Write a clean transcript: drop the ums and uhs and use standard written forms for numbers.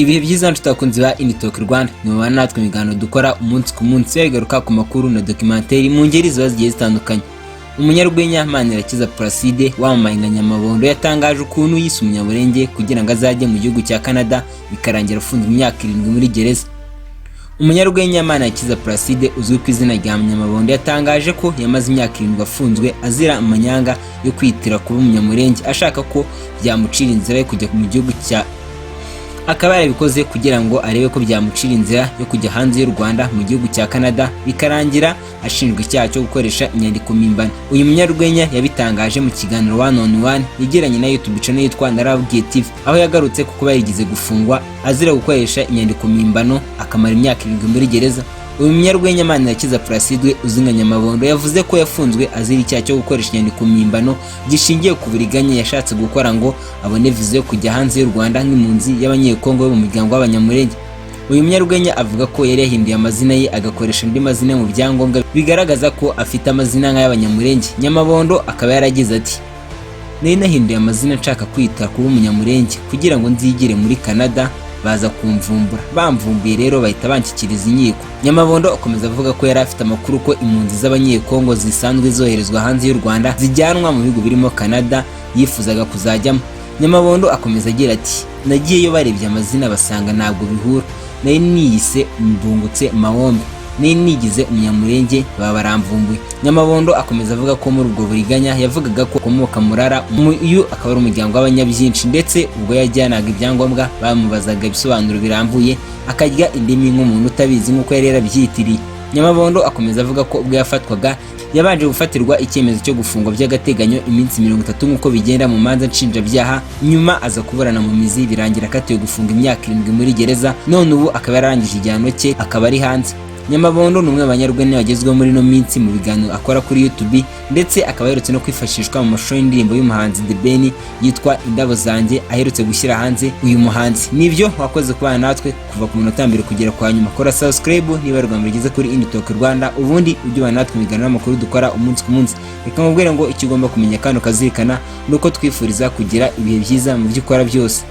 Ibihe byiza nshuti ba Talk Rwanda ni mubana natwe imigano dukora umunsi ku munsi bigaruka ku makuru na documentary mu ngeri zigiye zitandukanye. Umunyarwenya Manirakiza Placide wamamaye nka Nyamabondo yatangaje ukuntu yise Umunyamulenge kugira ngo azajye mu gihugu cya Canada bikarangira afunzwe imyaka 7 muri gereza. Umunyarwenya Manirakiza Placide uzwi ku izina rya Nyamabondo yatangaje ko yamaze imyaka 7 afunzwe azira amanyanga yo kwitira kuba Umunyamulenge ashaka ko byamucira inzira yo kujya mu gihugu cya akaba yarabikoze kugira ngo arebe ko byamucira inzira yo kujya hanze y'u Rwanda mu gihugu cya Canada bikarangira ashinjwa icyaha cyo gukoresha inyandiko mpimbano. Uyu munyarwenya yabitangaje mu kiganiro 1-on-1 yegeranye na YouTube channel yitwa Narabwiye TV, aho yagarutse kuko bayigize gufungwa azira gukoresha inyandiko mpimbano akamara imyaka 7 muri gereza. Uyu munyarwenya Manirakiza Placide uzwi nka Nyamabondo yavuze ko yafunzwe azira icyaha cyo gukoresha inyandiko mpimbano gishingiye ku buriganya yashatse gukora ngo abone viza yo kujya hanze y'u Rwanda nk'impunzi y'abanyekongo bo mu miryango y'Abanyamulenge. Uyu munyarwenya avuga ko yari yahinduye amazina ye agakoresha andi mazina mu byangombwa bigaragaza ko afite amazina nk'ay'Abanyamulenge. Nyamabondo akaba yaragize ati: "Nari nahinduye amazina nshaka kwita kuba Umunyamulenge kugira ngo nzigire muri Canada, baza kumvumbura, bamvumbuye rero bahita banshyikiriza inkiko." Nyamabondo akomeza avuga ko yari afite amakuru ko impunzi z'abanyekongo zisanzwe zoherezwa hanze y'u Rwanda zijyanwa mu bihugu birimo Canada yifuzaga kuzajyamo. Nyamabondo akomeza agira ati: "Nagiyeyo barebye amazina basanga ntabwo bihura, nari niyise Mbungutse Mahombe, nari nigize Umunyamulenge baba baramvumbuye." Nyamabondo akomeza avuga ko muri ubwo buriganya yavugaga ko akomoka Murara, uyu akaba ari umuryango w'abanyabyinshi, ndetse ubwo yajyanaga ibyangombwa bamubazaga ibisobanuro birambuye akarya indimi nk'umuntu utabizi nk'uko yari yarabyitiriye. Nyamabondo akomeza avuga ko ubwo yafatwaga yabanje gufatirwa icyemezo cyo gufungwa by'agateganyo iminsi 30 nk'uko bigenda mu manza nshinjabyaha, nyuma aza kuburana mu mizi birangira akatiwe gufunga imyaka 7 muri gereza, none ubu akaba yararangije igihano cye akaba ari hanze. Nyamabondo ni umwe mu banyarwenya bagezweho muri no minsi mu biganiro akora kuri YouTube, ndetse akaba yaherutse no kwifashishwa mu mashusho y'indirimbo y'umuhanzi The Ben yitwa Indabo Zanjye aherutse gushyira hanze uyu muhanzi. Nibyo wakoze kubana natwe kuva ku munota mbere kugera kwa nyuma. Kora subscribe niba Rwanda rigeze kuri Talk Rwanda, ubundi ujye ubana natwe ibiganiro n'amakuru dukora umunsi ku munsi. Reka mubwire ngo icyo ugomba kumenya kandi ukazirikana nuko twifuriza kugira ibihe byiza mu byo ukora byose.